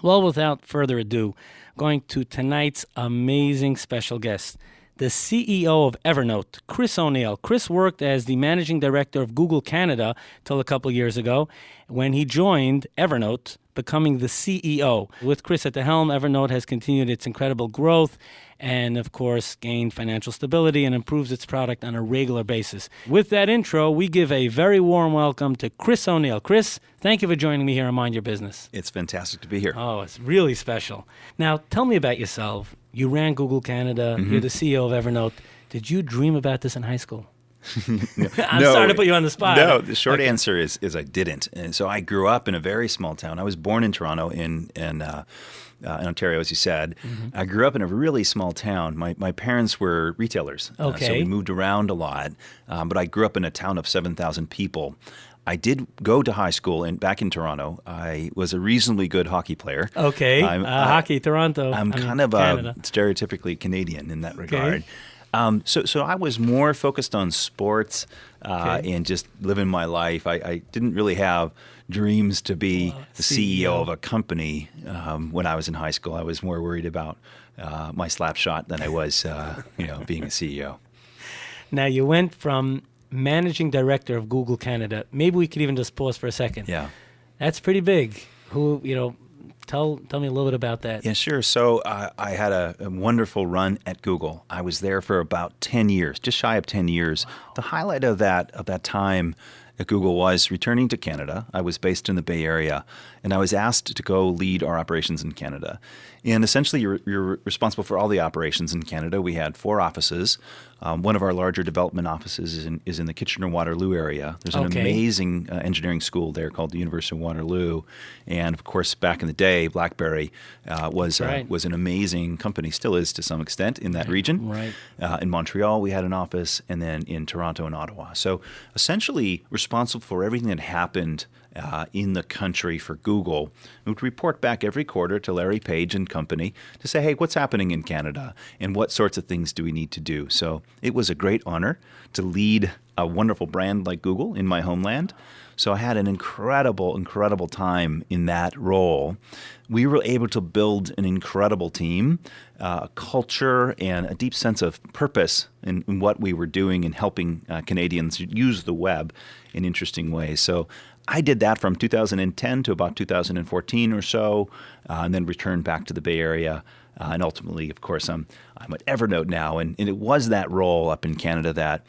Well, without further ado, going to tonight's amazing special guest, the CEO of Evernote, Chris O'Neill. Chris worked as the managing director of Google Canada till a couple years ago when he joined Evernote, becoming the CEO. With Chris at the helm, Evernote has continued its incredible growth and, of course, gained financial stability and improves its product on a regular basis. With that intro, we give a very warm welcome to Chris O'Neill. Chris, thank you for joining me here on Mind Your Business. It's fantastic to be here. Oh, it's really special. Now, tell me about yourself. You ran Google Canada. You're the CEO of Evernote. Did you dream about this in high school? I'm sorry to put you on the spot. No, the short answer is I didn't. And so I grew up in a very small town. I was born in Toronto in Ontario, as you said. I grew up in a really small town. My parents were retailers. So we moved around a lot. But I grew up in a town of 7,000 people. I did go to high school back in Toronto. I was a reasonably good hockey player. Okay, hockey, Toronto. I'm kind of stereotypically Canadian in that regard. So I was more focused on sports and just living my life. I didn't really have dreams to be the CEO of a company when I was in high school. I was more worried about my slap shot than I was, being a CEO. Now, you went from managing director of Google Canada. Maybe we could even just pause for a second. Yeah. That's pretty big. Tell me a little bit about that. Yeah, sure. So I had a wonderful run at Google. I was there for about 10 years, just shy of 10 years. Wow. The highlight of that time at Google was returning to Canada. I was based in the Bay Area, and I was asked to go lead our operations in Canada. And essentially, you're responsible for all the operations in Canada. We had 4 offices. One of our larger development offices is in the Kitchener-Waterloo area. There's an amazing engineering school there called the University of Waterloo. And, of course, back in the day, BlackBerry was an amazing company, still is to some extent, in that region. Right. In Montreal, we had an office, and then in Toronto and Ottawa. So essentially responsible for everything that happened in the country for Google. We would report back every quarter to Larry Page and company to say, hey, what's happening in Canada and what sorts of things do we need to do? So it was a great honor to lead a wonderful brand like Google in my homeland. So I had an incredible time in that role. We were able to build an incredible team, a culture, and a deep sense of purpose in what we were doing in helping Canadians use the web in interesting ways. So I did that from 2010 to about 2014 or so, and then returned back to the Bay Area. And ultimately, of course, I'm at Evernote now. And it was that role up in Canada that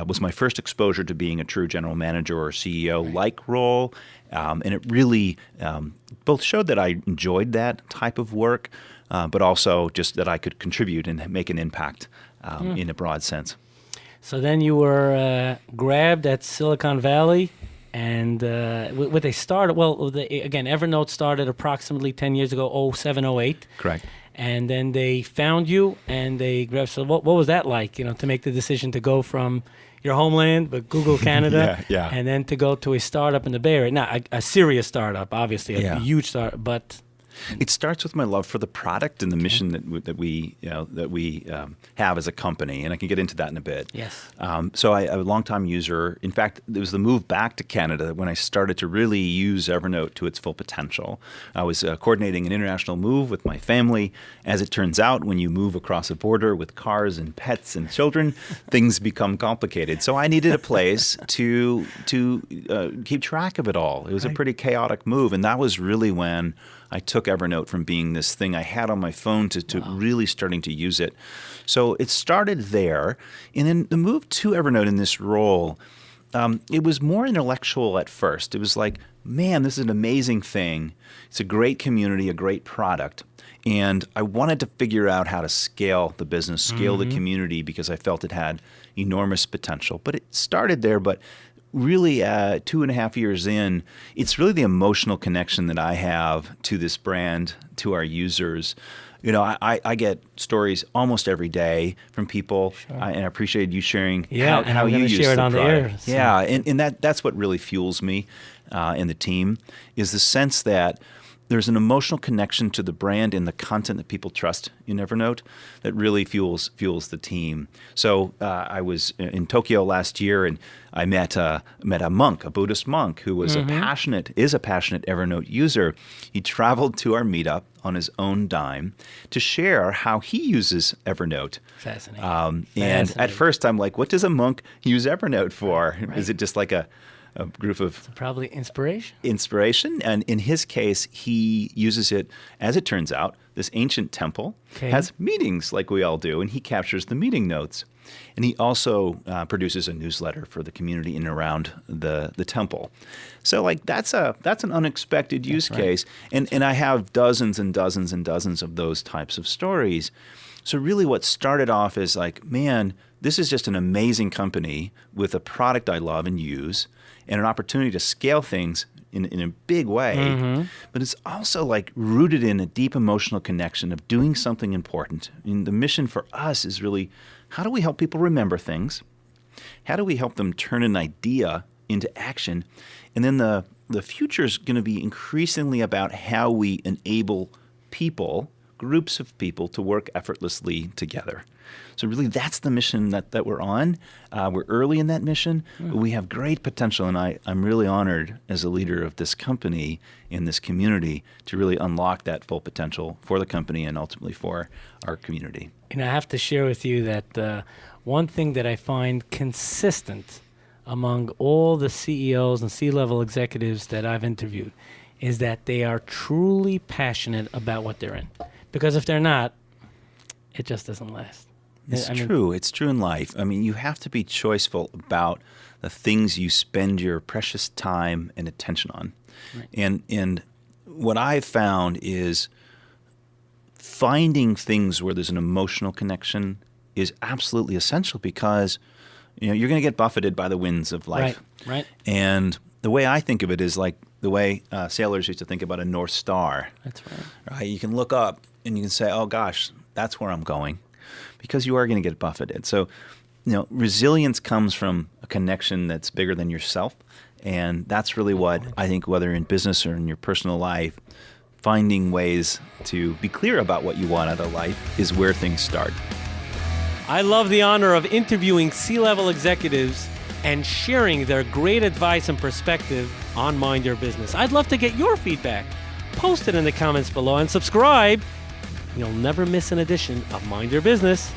was my first exposure to being a true general manager or CEO-like role. And it really both showed that I enjoyed that type of work, but also just that I could contribute and make an impact in a broad sense. So then you were grabbed at Silicon Valley. And with a startup, again, Evernote started approximately 10 years ago, 07, 08. Correct. And then they found you and they grabbed. So what was that like, to make the decision to go from your homeland, but Google Canada, and then to go to a startup in the Bay Area? Now, a serious startup, obviously, a huge startup, but... It starts with my love for the product and the mission that we have as a company, and I can get into that in a bit. Yes. So I'm a longtime user. In fact, it was the move back to Canada when I started to really use Evernote to its full potential. I was coordinating an international move with my family. As it turns out, when you move across a border with cars and pets and children, things become complicated. So I needed a place to keep track of it all. It was a pretty chaotic move, and that was really when I took Evernote from being this thing I had on my phone to really starting to use it. So it started there. And then the move to Evernote in this role, it was more intellectual at first. It was like, man, this is an amazing thing. It's a great community, a great product. And I wanted to figure out how to scale the business, scale the community, because I felt it had enormous potential. But it started there, but really 2.5 years in, it's really the emotional connection that I have to this brand, to our users. I get stories almost every day from people, and I appreciate you sharing how you use share it the on product. The air, so. Yeah, and that's what really fuels me and the team, is the sense that there's an emotional connection to the brand and the content that people trust in Evernote that really fuels the team. So I was in Tokyo last year, and I met a monk, a Buddhist monk, who was a passionate Evernote user. He traveled to our meetup on his own dime to share how he uses Evernote. Fascinating. And at first I'm like, what does a monk use Evernote for? Right. Is it just like a group of Probably inspiration. And in his case, he uses it, as it turns out, this ancient temple has meetings like we all do, and he captures the meeting notes. And he also produces a newsletter for the community in and around the temple. So like that's an unexpected use case. And I have dozens and dozens and dozens of those types of stories. So really what started off as like, man, this is just an amazing company with a product I love and use, and an opportunity to scale things in a big way. But it's also like rooted in a deep emotional connection of doing something important. And the mission for us is really, how do we help people remember things? How do we help them turn an idea into action? And then the future is going to be increasingly about how we enable people, groups of people, to work effortlessly together. So really that's the mission that we're on. We're early in that mission, but we have great potential, and I'm really honored as a leader of this company in this community to really unlock that full potential for the company and ultimately for our community. And I have to share with you that one thing that I find consistent among all the CEOs and C-level executives that I've interviewed is that they are truly passionate about what they're in. Because if they're not, it just doesn't last. It's true. It's true in life. I mean, you have to be choiceful about the things you spend your precious time and attention on. Right. And what I've found is finding things where there's an emotional connection is absolutely essential, because you're going to get buffeted by the winds of life. Right. And the way I think of it is like the way sailors used to think about a North Star. That's right. Right? You can look up and you can say, oh gosh, that's where I'm going, because you are going to get buffeted. So, resilience comes from a connection that's bigger than yourself. And that's really what I think, whether in business or in your personal life, finding ways to be clear about what you want out of life is where things start. I love the honor of interviewing C-level executives and sharing their great advice and perspective on Mind Your Business. I'd love to get your feedback. Post it in the comments below and subscribe. You'll never miss an edition of Mind Your Business.